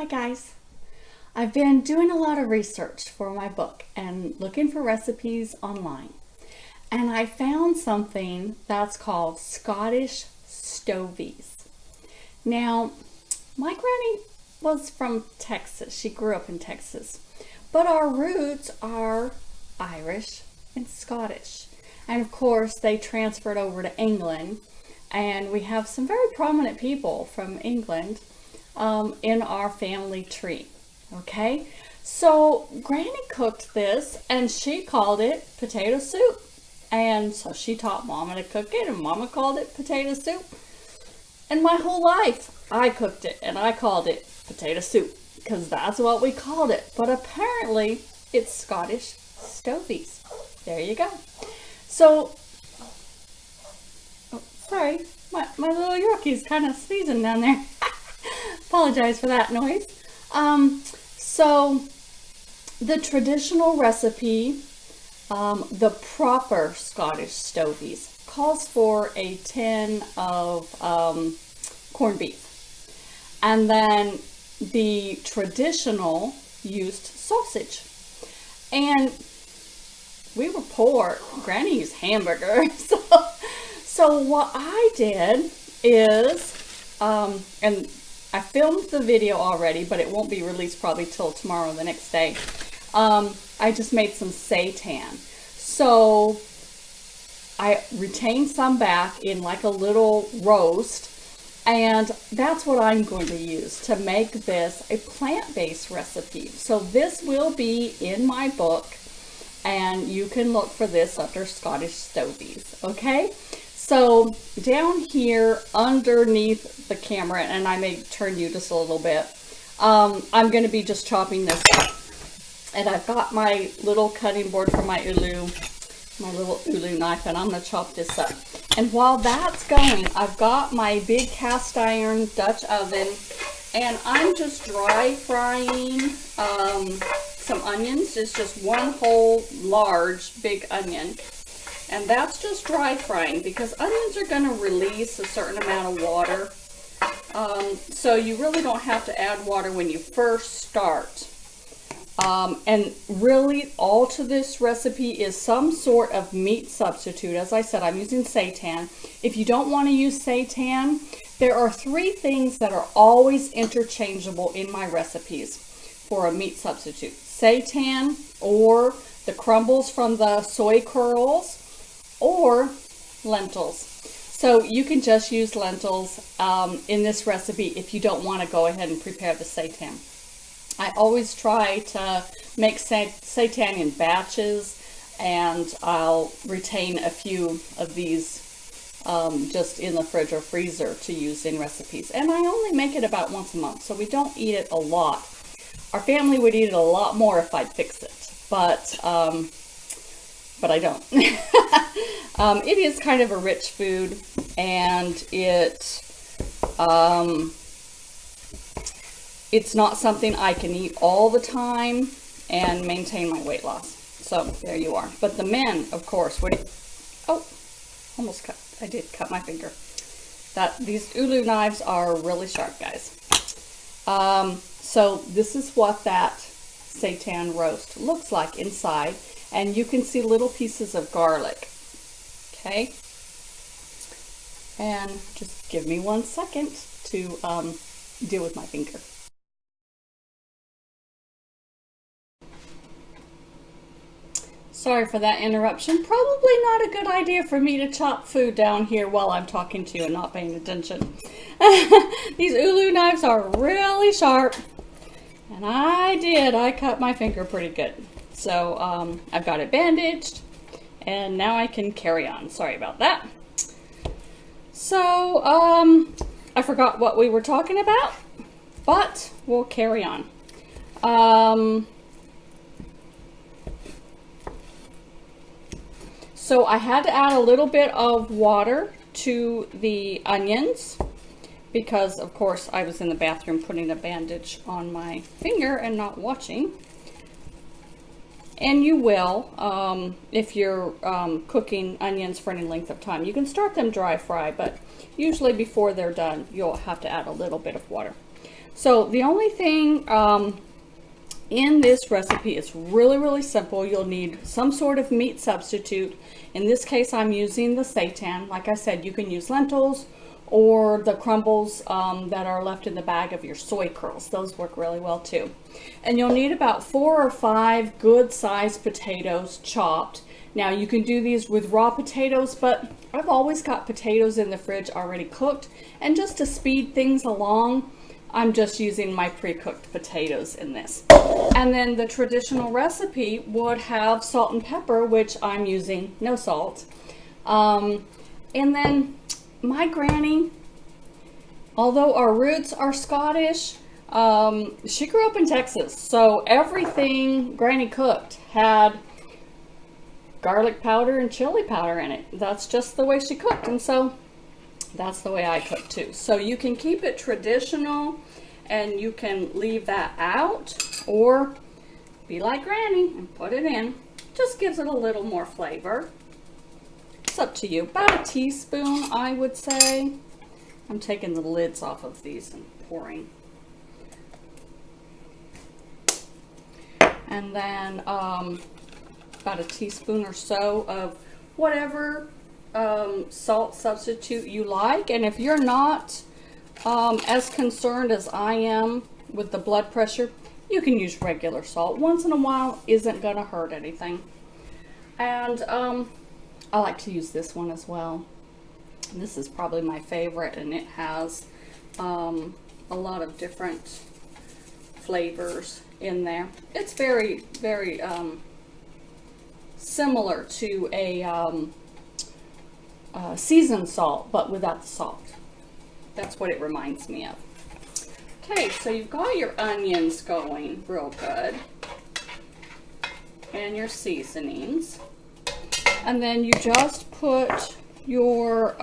Hi guys. I've been doing a lot of research for my book and looking for recipes online. And I found something that's called Scottish Stovies. Now, my granny was from Texas. She grew up in Texas. But our roots are Irish and Scottish. And of course, they transferred over to England. And we have some very prominent people from England in our family tree. Okay, so Granny cooked this and she called it potato soup. And so she taught Mama to cook it and Mama called it potato soup. And my whole life I cooked it and I called it potato soup because that's what we called it. But apparently it's Scottish Stovies. There you go. So, oh, sorry, my little Yorkie's kind of sneezing down there. Apologize for that noise. So the traditional recipe, the proper Scottish Stovies, calls for a tin of corned beef. And then the traditional used sausage. And we were poor. Granny used hamburger. So what I did is, and I filmed the video already, but it won't be released probably till tomorrow or the next day. I just made some seitan. So I retained some back in like a little roast, and that's what I'm going to use to make this a plant-based recipe. So this will be in my book, and you can look for this under Scottish Stovies, okay? So down here underneath the camera, and I may turn you just a little bit, I'm going to be just chopping this up. And I've got my little cutting board for my little ulu knife, and I'm going to chop this up. And while that's going, I've got my big cast iron Dutch oven, and I'm just dry frying some onions. It's just one whole large big onion. And that's just dry frying because onions are going to release a certain amount of water. So you really don't have to add water when you first start. And really all to this recipe is some sort of meat substitute. As I said, I'm using seitan. If you don't want to use seitan, there are 3 things that are always interchangeable in my recipes for a meat substitute. Seitan, or the crumbles from the soy curls, or lentils. So you can just use lentils in this recipe if you don't want to go ahead and prepare the seitan. I always try to make seitan in batches, and I'll retain a few of these just in the fridge or freezer to use in recipes. And I only make it about once a month, so we don't eat it a lot. Our family would eat it a lot more if I'd fix it, but I don't. It is kind of a rich food, and it's not something I can eat all the time and maintain my weight loss. So there you are. But the men, of course, almost cut. I did cut my finger. These ulu knives are really sharp, guys. So this is what that seitan roast looks like inside. And you can see little pieces of garlic. Okay? And just give me 1 second to deal with my finger. Sorry for that interruption. Probably not a good idea for me to chop food down here while I'm talking to you and not paying attention. These ulu knives are really sharp. And I cut my finger pretty good. So I've got it bandaged, and now I can carry on. Sorry about that. So I forgot what we were talking about, but we'll carry on. So I had to add a little bit of water to the onions because, of course, I was in the bathroom putting a bandage on my finger and not watching. And you will, if you're cooking onions for any length of time. You can start them dry fry, but usually before they're done, you'll have to add a little bit of water. So the only thing in this recipe is really simple. You'll need some sort of meat substitute. In this case, I'm using the seitan. Like I said, you can use lentils or the crumbles that are left in the bag of your soy curls. Those work really well too. And you'll need about 4 or 5 good sized potatoes chopped. Now you can do these with raw potatoes, but I've always got potatoes in the fridge already cooked. And just to speed things along, I'm just using my pre-cooked potatoes in this. And then the traditional recipe would have salt and pepper, which I'm using no salt. And then my granny, although our roots are Scottish, she grew up in Texas. So everything Granny cooked had garlic powder and chili powder in it. That's just the way she cooked. And so that's the way I cook too. So you can keep it traditional and you can leave that out, or be like Granny and put it in. Just gives it a little more flavor. It's up to you. About a teaspoon, I would say. I'm taking the lids off of these and pouring. And then about a teaspoon or so of whatever salt substitute you like. And if you're not as concerned as I am with the blood pressure, you can use regular salt. Once in a while isn't going to hurt anything. And I like to use this one as well. This is probably my favorite, and it has a lot of different flavors in there. It's very similar to a seasoned salt, but without the salt. That's what it reminds me of. Okay, so you've got your onions going real good, and your seasonings, and then you just put your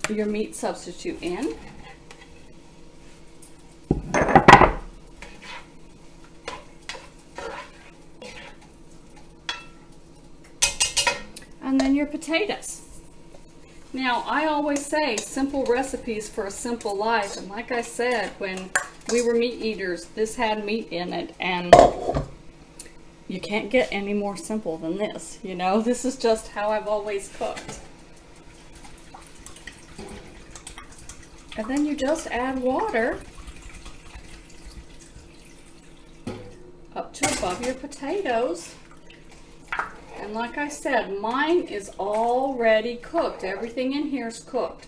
meat substitute in. And then your potatoes. Now, I always say simple recipes for a simple life, and like I said, when we were meat eaters, this had meat in it, and you can't get any more simple than this. You know, this is just how I've always cooked. And then you just add water up to above your potatoes. And like I said, mine is already cooked. Everything in here is cooked.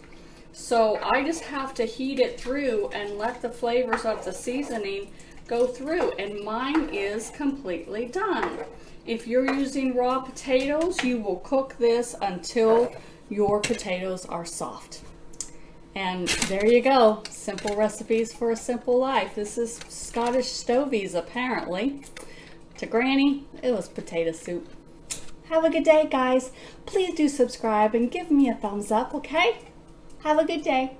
So I just have to heat it through and let the flavors of the seasoning go through. And mine is completely done. If you're using raw potatoes, you will cook this until your potatoes are soft. And there you go. Simple recipes for a simple life. This is Scottish Stovies, apparently. To Granny, it was potato soup. Have a good day, guys. Please do subscribe and give me a thumbs up, okay? Have a good day.